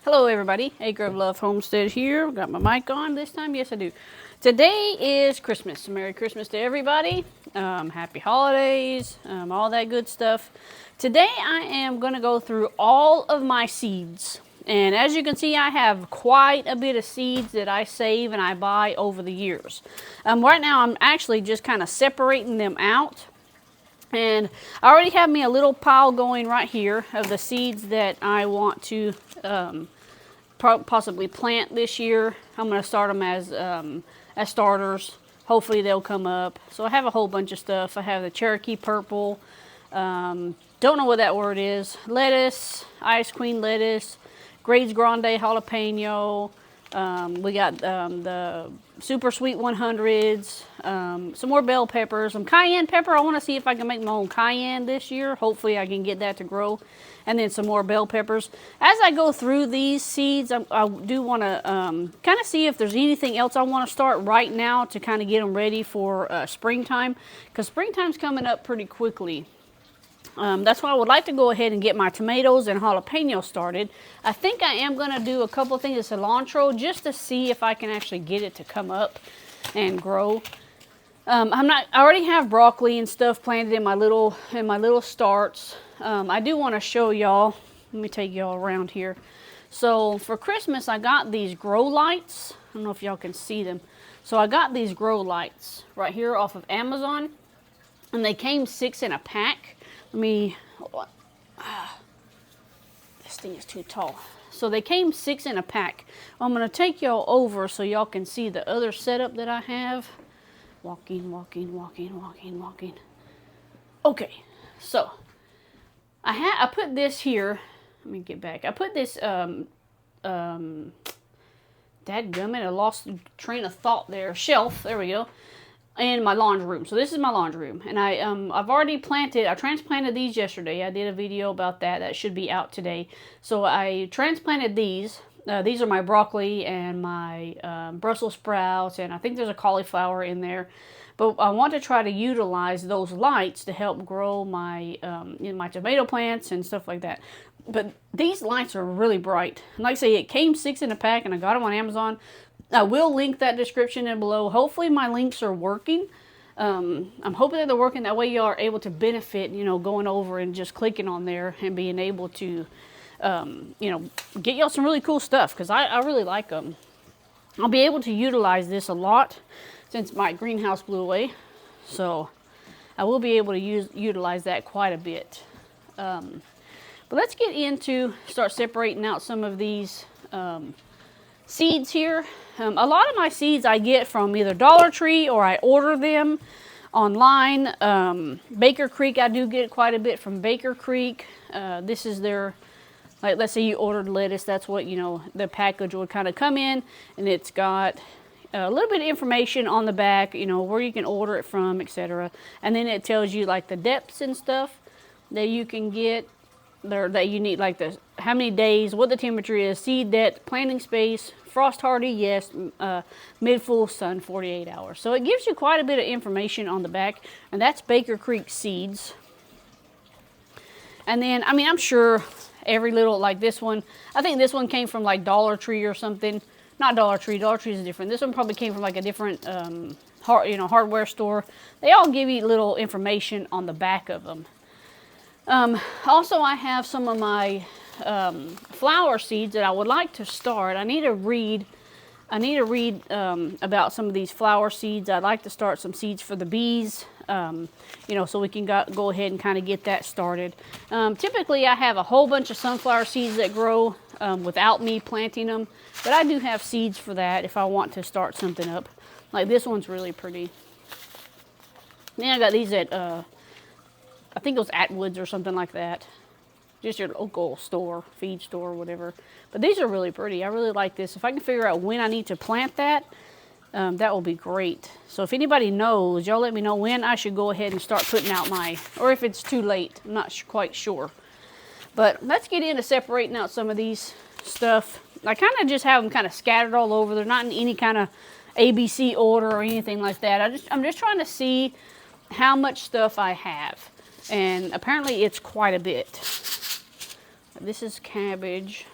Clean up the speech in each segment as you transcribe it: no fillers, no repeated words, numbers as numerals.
Hello everybody, Acre of Love Homestead here. Got my mic on this time? Yes I do. Today is Christmas. Merry Christmas to everybody. Happy holidays, all that good stuff. Today I am going to go through all of my seeds. And as you can see, I have quite a bit of seeds that I save and I buy over the years. Right now I'm actually just kind of separating them out. And I already have me a little pile going right here of the seeds that I want to possibly plant this year. I'm going to start them as starters. Hopefully they'll come up. So I have a whole bunch of stuff. I have the Cherokee purple. Don't know what that word is. Lettuce, Ice Queen lettuce, Grades Grande jalapeno. We got the super sweet 100s, some more bell peppers, some cayenne pepper. I want to see if I can make my own cayenne this year. Hopefully I can get that to grow. And then some more bell peppers. As I go through these seeds, I do want to kind of see if there's anything else I want to start right now to kind of get them ready for springtime. Because springtime's coming up pretty quickly. That's why I would like to go ahead and get my tomatoes and jalapeno started. I think I am going to do a couple of things of cilantro just to see if I can actually get it to come up and grow. I already have broccoli and stuff planted in my little starts. I do want to show y'all. Let me take y'all around here. So for Christmas, I got these grow lights. I don't know if y'all can see them. So I got these grow lights right here off of Amazon, and they came 6 in a pack. This thing is too tall. So they came 6 in a pack. I'm going to take y'all over so y'all can see the other setup that I have. Walking. Okay, so I put this here. Let me get back. I put this, dadgummit, I lost the train of thought there. Shelf, there we go. In my laundry room. So this is my laundry room. And I've already planted, I transplanted these yesterday. I did a video about that. That should be out today. So I transplanted these. These are my broccoli and my Brussels sprouts, and I think there's a cauliflower in there. But I want to try to utilize those lights to help grow my my tomato plants and stuff like that. But these lights are really bright. Like I say, it came 6 in a pack, and I got them on Amazon. I will link that description in below. Hopefully my links are working. I'm hoping that they're working. That way you are able to benefit, going over and just clicking on there and being able to, get y'all some really cool stuff, because I really like them. I'll be able to utilize this a lot since my greenhouse blew away. So I will be able to utilize that quite a bit. But let's get into, start separating out some of these seeds here. A lot of my seeds I get from either Dollar Tree or I order them online. Baker Creek, I do get quite a bit from Baker Creek. This is their, like, let's say you ordered lettuce, that's what, the package would kind of come in, and it's got a little bit of information on the back, where you can order it from, etc. And then it tells you like the depths and stuff that you can get there, that you need, like how many days, what the temperature is, seed depth, planting space, frost hardy, yes, mid full sun, 48 hours. So it gives you quite a bit of information on the back, and that's Baker Creek seeds. And then, I'm sure every little, like this one, I think this one came from like Dollar Tree or something. Not Dollar Tree is different. This one probably came from like a different hardware store. They all give you little information on the back of them. Also, I have some of my flower seeds that I would like to start. I need to read about some of these flower seeds. I'd like to start some seeds for the bees, so we can go ahead and kind of get that started. Typically, I have a whole bunch of sunflower seeds that grow without me planting them, but I do have seeds for that if I want to start something up. Like this one's really pretty. Then I got these at, I think it was Atwood's or something like that. Just your local store, feed store, whatever. But these are really pretty. I really like this. If I can figure out when I need to plant that, that will be great. So if anybody knows, y'all let me know when I should go ahead and start putting out or if it's too late. I'm not quite sure. But let's get into separating out some of these stuff. I kind of just have them kind of scattered all over. They're not in any kind of ABC order or anything like that. I'm just trying to see how much stuff I have. And apparently it's quite a bit. This is cabbage.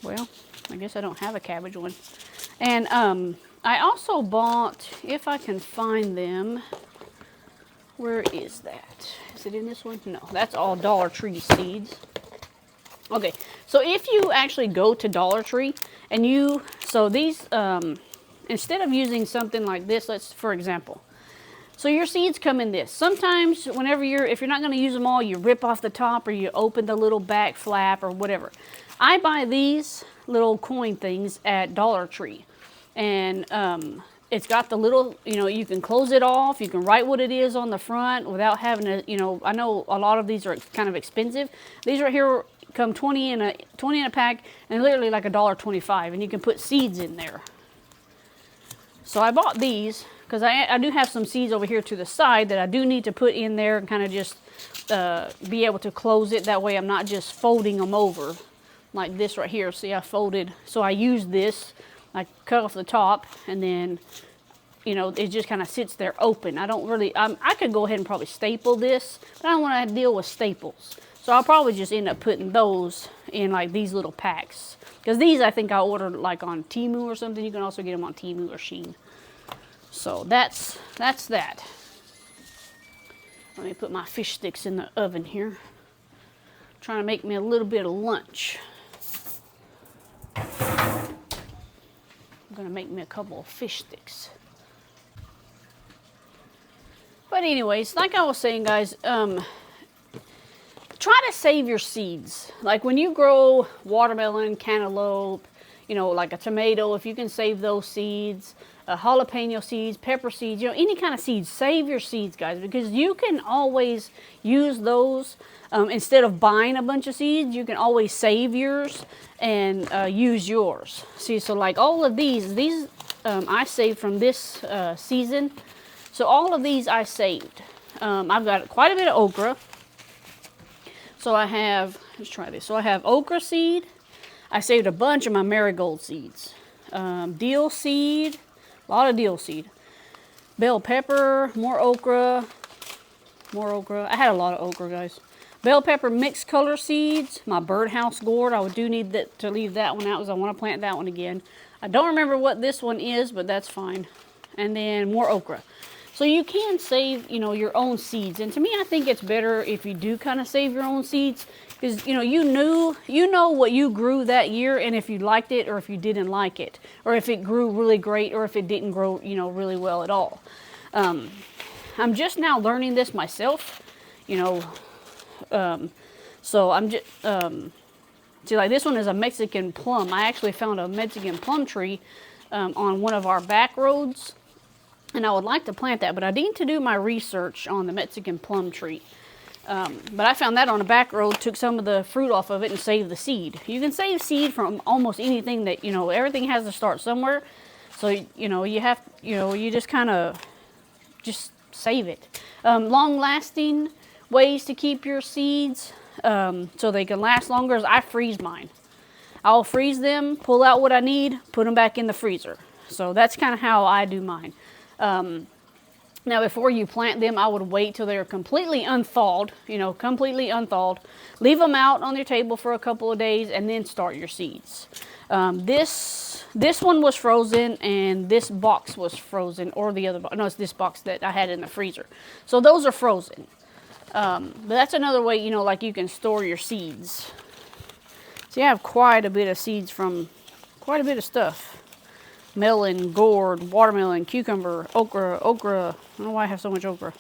Well, I guess I don't have a cabbage one. And I also bought, if I can find them, where is that? Is it in this one? No, that's all Dollar Tree seeds. Okay, so if you actually go to Dollar Tree and so these, instead of using something like this, for example, so your seeds come in this. Sometimes if you're not going to use them all, you rip off the top or you open the little back flap or whatever. I buy these little coin things at Dollar Tree. And it's got the little, you can close it off. You can write what it is on the front without having to, I know a lot of these are kind of expensive. These right here come 20 in a pack and literally like $1.25, and you can put seeds in there. So I bought these because I do have some seeds over here to the side that I do need to put in there and kind of just be able to close it. That way I'm not just folding them over like this right here. See, I folded, so I use this. I cut off the top, and then, it just kind of sits there open. I don't really, I could go ahead and probably staple this, but I don't want to deal with staples. So I'll probably just end up putting those in like these little packs. Because these I think I ordered like on Temu or something. You can also get them on Temu or Shein. So that's that. Let me put my fish sticks in the oven here. I'm trying to make me a little bit of lunch. I'm going to make me a couple of fish sticks. But anyways, like I was saying, guys, try to save your seeds. Like when you grow watermelon, cantaloupe, like a tomato, if you can save those seeds, jalapeno seeds, pepper seeds, any kind of seeds, save your seeds, guys, because you can always use those. Instead of buying a bunch of seeds, you can always save yours and use yours. See, so like all of these I saved from this season. So all of these I saved. I've got quite a bit of okra. So I have, let's try this. So I have okra seed. I saved a bunch of my marigold seeds. Dill seed, a lot of dill seed. Bell pepper, more okra. I had a lot of okra, guys. Bell pepper mixed color seeds, my birdhouse gourd. I do need to leave that one out because I want to plant that one again. I don't remember what this one is, but that's fine. And then more okra. So you can save, your own seeds. And to me, I think it's better if you do kind of save your own seeds because, you know what you grew that year and if you liked it or if you didn't like it or if it grew really great or if it didn't grow, really well at all. I'm just now learning this myself, so I'm just, see, like this one is a Mexican plum. I actually found a Mexican plum tree on one of our back roads, and I would like to plant that, but I need to do my research on the Mexican plum tree. But I found that on a back road, took some of the fruit off of it and saved the seed. You can save seed from almost anything that, everything has to start somewhere. So, you just kind of just save it. Long-lasting ways to keep your seeds so they can last longer is I freeze mine. I'll freeze them, pull out what I need, put them back in the freezer. So that's kind of how I do mine. Now before you plant them, I would wait till they're completely unthawed, completely unthawed. Leave them out on your table for a couple of days and then start your seeds. This one was frozen and this box was frozen, or the other box. No, it's this box that I had in the freezer. So those are frozen. But that's another way, like you can store your seeds. So you have quite a bit of seeds from quite a bit of stuff. Melon, gourd, watermelon, cucumber, okra. I don't know why I have so much okra.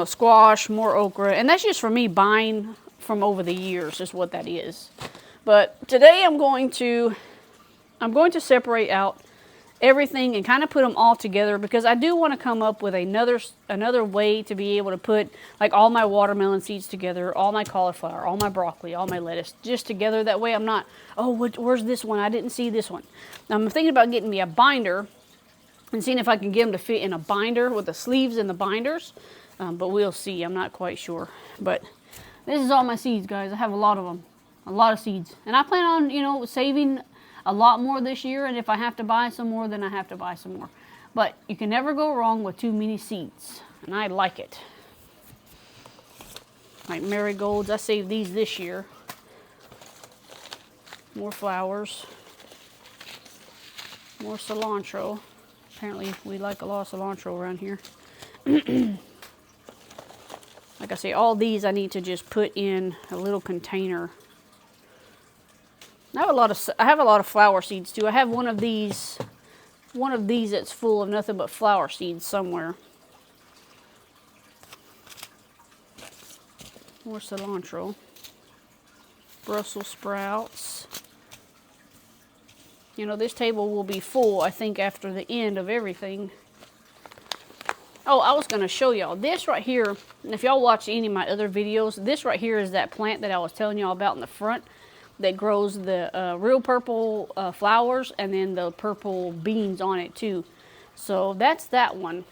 Squash, more okra. And that's just for me buying from over the years is what that is. But today I'm going to separate out everything and kind of put them all together because I do want to come up with another way to be able to put like all my watermelon seeds together, all my cauliflower, all my broccoli, all my lettuce just together. That way I'm not, where's this one? I didn't see this one. I'm thinking about getting me a binder and seeing if I can get them to fit in a binder with the sleeves and the binders. But we'll see. I'm not quite sure. But this is all my seeds, guys. I have a lot of them. A lot of seeds. And I plan on, saving a lot more this year, and if I have to buy some more, then I have to buy some more. But you can never go wrong with too many seeds, and I like it. Like marigolds, I saved these this year. More flowers. More cilantro. Apparently we like a lot of cilantro around here. Like I say, all these I need to just put in a little container. I have a lot of flower seeds too. I have one of these that's full of nothing but flower seeds somewhere. More cilantro. Brussels sprouts. You know, this table will be full, I think, after the end of everything. Oh, I was going to show y'all this right here. And if y'all watch any of my other videos, this right here is that plant that I was telling y'all about in the front that grows the real purple flowers and then the purple beans on it too. So that's that one.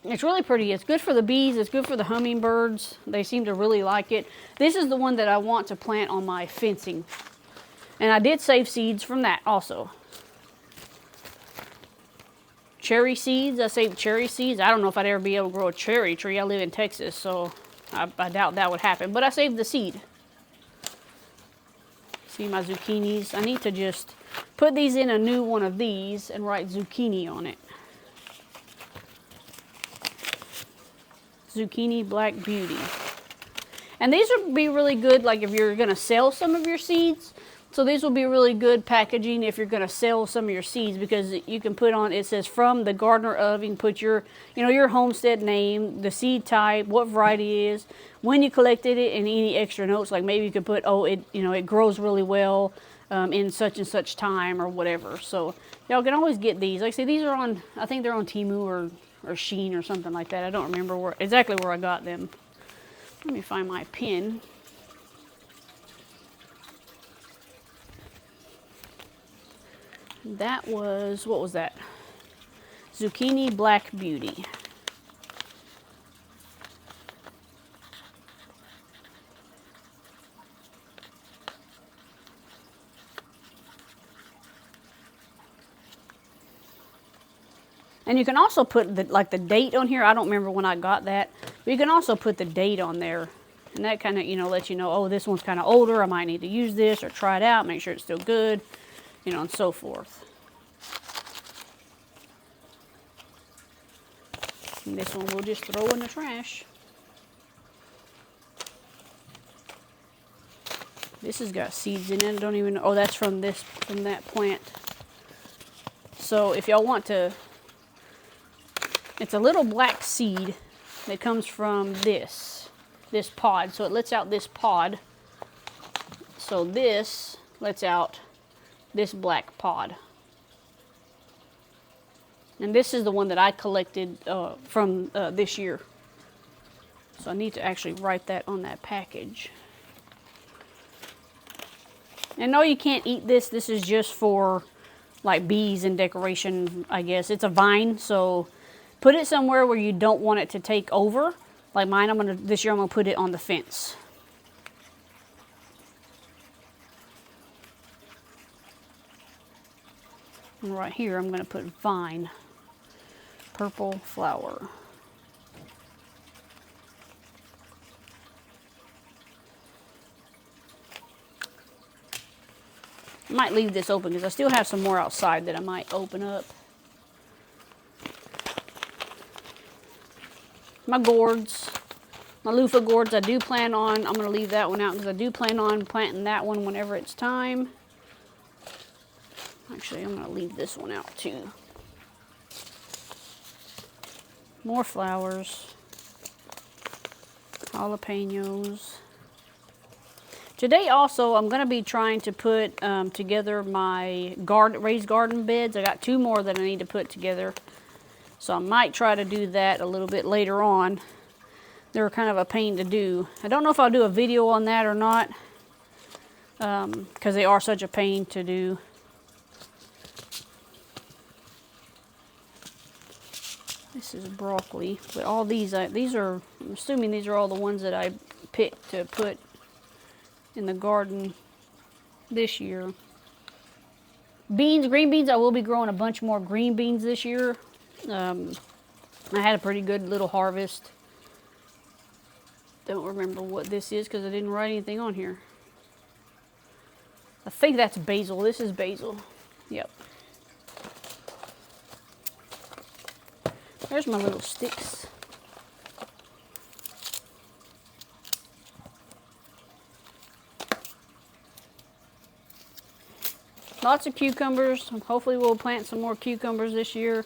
It's really pretty. It's good for the bees. It's good for the hummingbirds. They seem to really like it. This is the one that I want to plant on my fencing. And I did save seeds from that also. Cherry seeds. I saved cherry seeds. I don't know if I'd ever be able to grow a cherry tree. I live in Texas, so I doubt that would happen. But I saved the seed. See my zucchinis. I need to just put these in a new one of these and write zucchini on it. Zucchini Black Beauty. And these would be really good like if you're going to sell some of your seeds. So these will be really good packaging if you're going to sell some of your seeds, because you can put on, it says from the gardener of, you can put your, your homestead name, the seed type, what variety it is, when you collected it, and any extra notes. Like maybe you could put, oh, it grows really well in such and such time or whatever. So y'all can always get these. Like I say, these are on, I think they're on Temu or Shein or something like that. I don't remember exactly where I got them. Let me find my pen. That was, what was that? Zucchini Black Beauty. And you can also put the date on here. I don't remember when I got that, but you can also put the date on there. And that kind of, lets you know, oh, this one's kind of older. I might need to use this or try it out, make sure it's still good, and so forth. And this one we'll just throw in the trash. This has got seeds in it. I don't even know. Oh, that's from that plant. So if y'all want to, it's a little black seed that comes from this pod. So it lets out this pod. So this lets out this black pod. And this is the one that I collected from this year. So I need to actually write that on that package. And no, you can't eat this. This is just for like bees and decoration, I guess. It's a vine, so put it somewhere where you don't want it to take over. Like mine, this year I'm gonna put it on the fence. And right here I'm gonna put vine. Purple flower. I might leave this open because I still have some more outside that I might open up. My gourds, my loofah gourds, I'm going to leave that one out because I do plan on planting that one whenever it's time. Actually, I'm going to leave this one out too. More flowers, jalapenos. Today also, I'm going to be trying to put together my raised garden beds. I got 2 more that I need to put together. So I might try to do that a little bit later on. They're kind of a pain to do. I don't know if I'll do a video on that or not, because they are such a pain to do. This is broccoli, but all these I'm assuming these are all the ones that I picked to put in the garden this year. Beans, green beans, I will be growing a bunch more green beans this year. I had a pretty good little harvest. Don't remember what this is because I didn't write anything on here. I think that's basil. This is basil. Yep. There's my little sticks. Lots of cucumbers. Hopefully we'll plant some more cucumbers this year.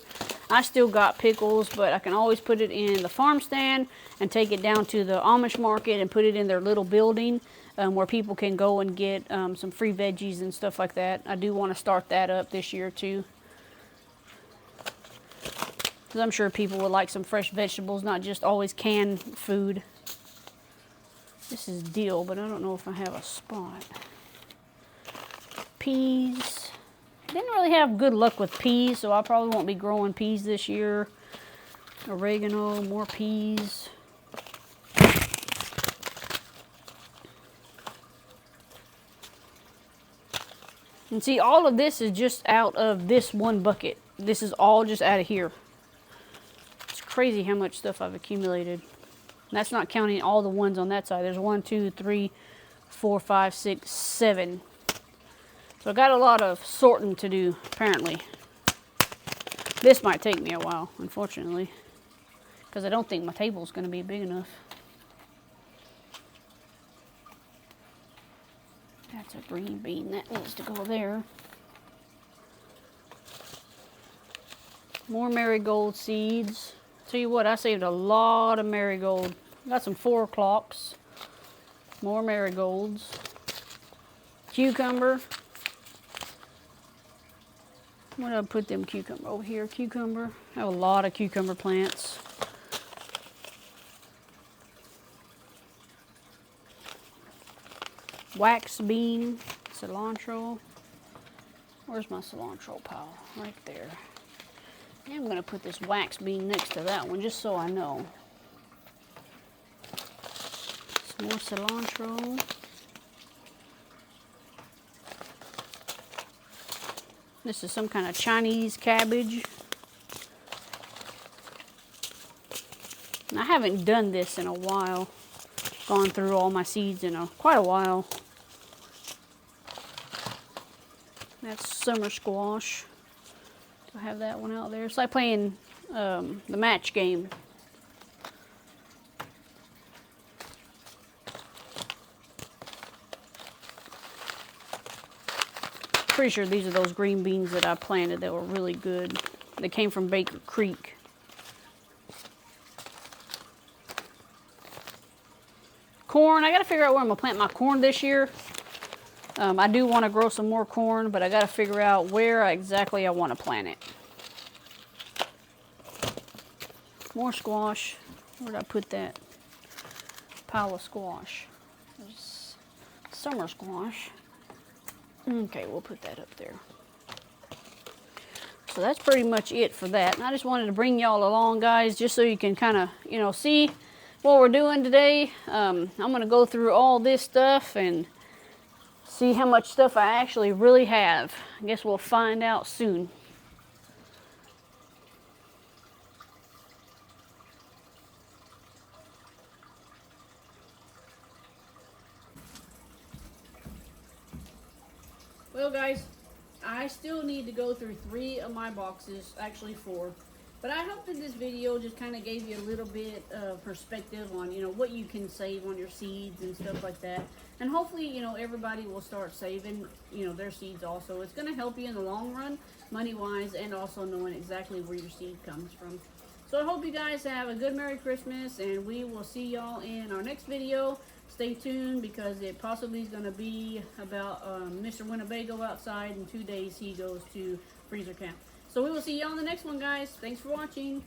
I still got pickles, but I can always put it in the farm stand and take it down to the Amish market and put it in their little building where people can go and get some free veggies and stuff like that. I do want to start that up this year too. Because I'm sure people would like some fresh vegetables, not just always canned food. This is dill, but I don't know if I have a spot. Peas. Didn't really have good luck with peas, so I probably won't be growing peas this year. Oregano, more peas. And see, all of this is just out of this one bucket. This is all just out of here. It's crazy how much stuff I've accumulated. And that's not counting all the ones on that side. There's 1, 2, 3, 4, 5, 6, 7. So I got a lot of sorting to do, apparently. This might take me a while, unfortunately, because I don't think my table's going to be big enough. That's a green bean. That needs to go there. More marigold seeds. Tell you what, I saved a lot of marigold. Got some 4 o'clocks. More marigolds. Cucumber. Where did I put them cucumber? Over here, cucumber. I have a lot of cucumber plants. Wax bean, cilantro. Where's my cilantro pile? Right there. And I'm going to put this wax bean next to that one just so I know. Some more cilantro. This is some kind of Chinese cabbage. And I haven't done this in a while. Gone through all my seeds in quite a while. That's summer squash. Do I have that one out there? It's like playing the match game. Pretty sure these are those green beans that I planted that were really good. They came from Baker Creek. Corn. I got to figure out where I'm going to plant my corn this year. I do want to grow some more corn, but I got to figure out where exactly I want to plant it. More squash. Where did I put that pile of squash? There's summer squash. Okay, we'll put that up there. So that's pretty much it for that. And I just wanted to bring y'all along, guys, just so you can kind of, see what we're doing today. I'm going to go through all this stuff and see how much stuff I actually really have. I guess we'll find out soon. Well, guys, I still need to go through 3 of my boxes, actually 4. But I hope that this video just kind of gave you a little bit of perspective on, what you can save on your seeds and stuff like that. And hopefully, everybody will start saving, their seeds also. It's going to help you in the long run, money-wise, and also knowing exactly where your seed comes from. So I hope you guys have a good Merry Christmas, and we will see y'all in our next video. Stay tuned because it possibly is going to be about Mr. Winnebago outside. In 2 days he goes to freezer camp. So we will see y'all in the next one, guys. Thanks for watching.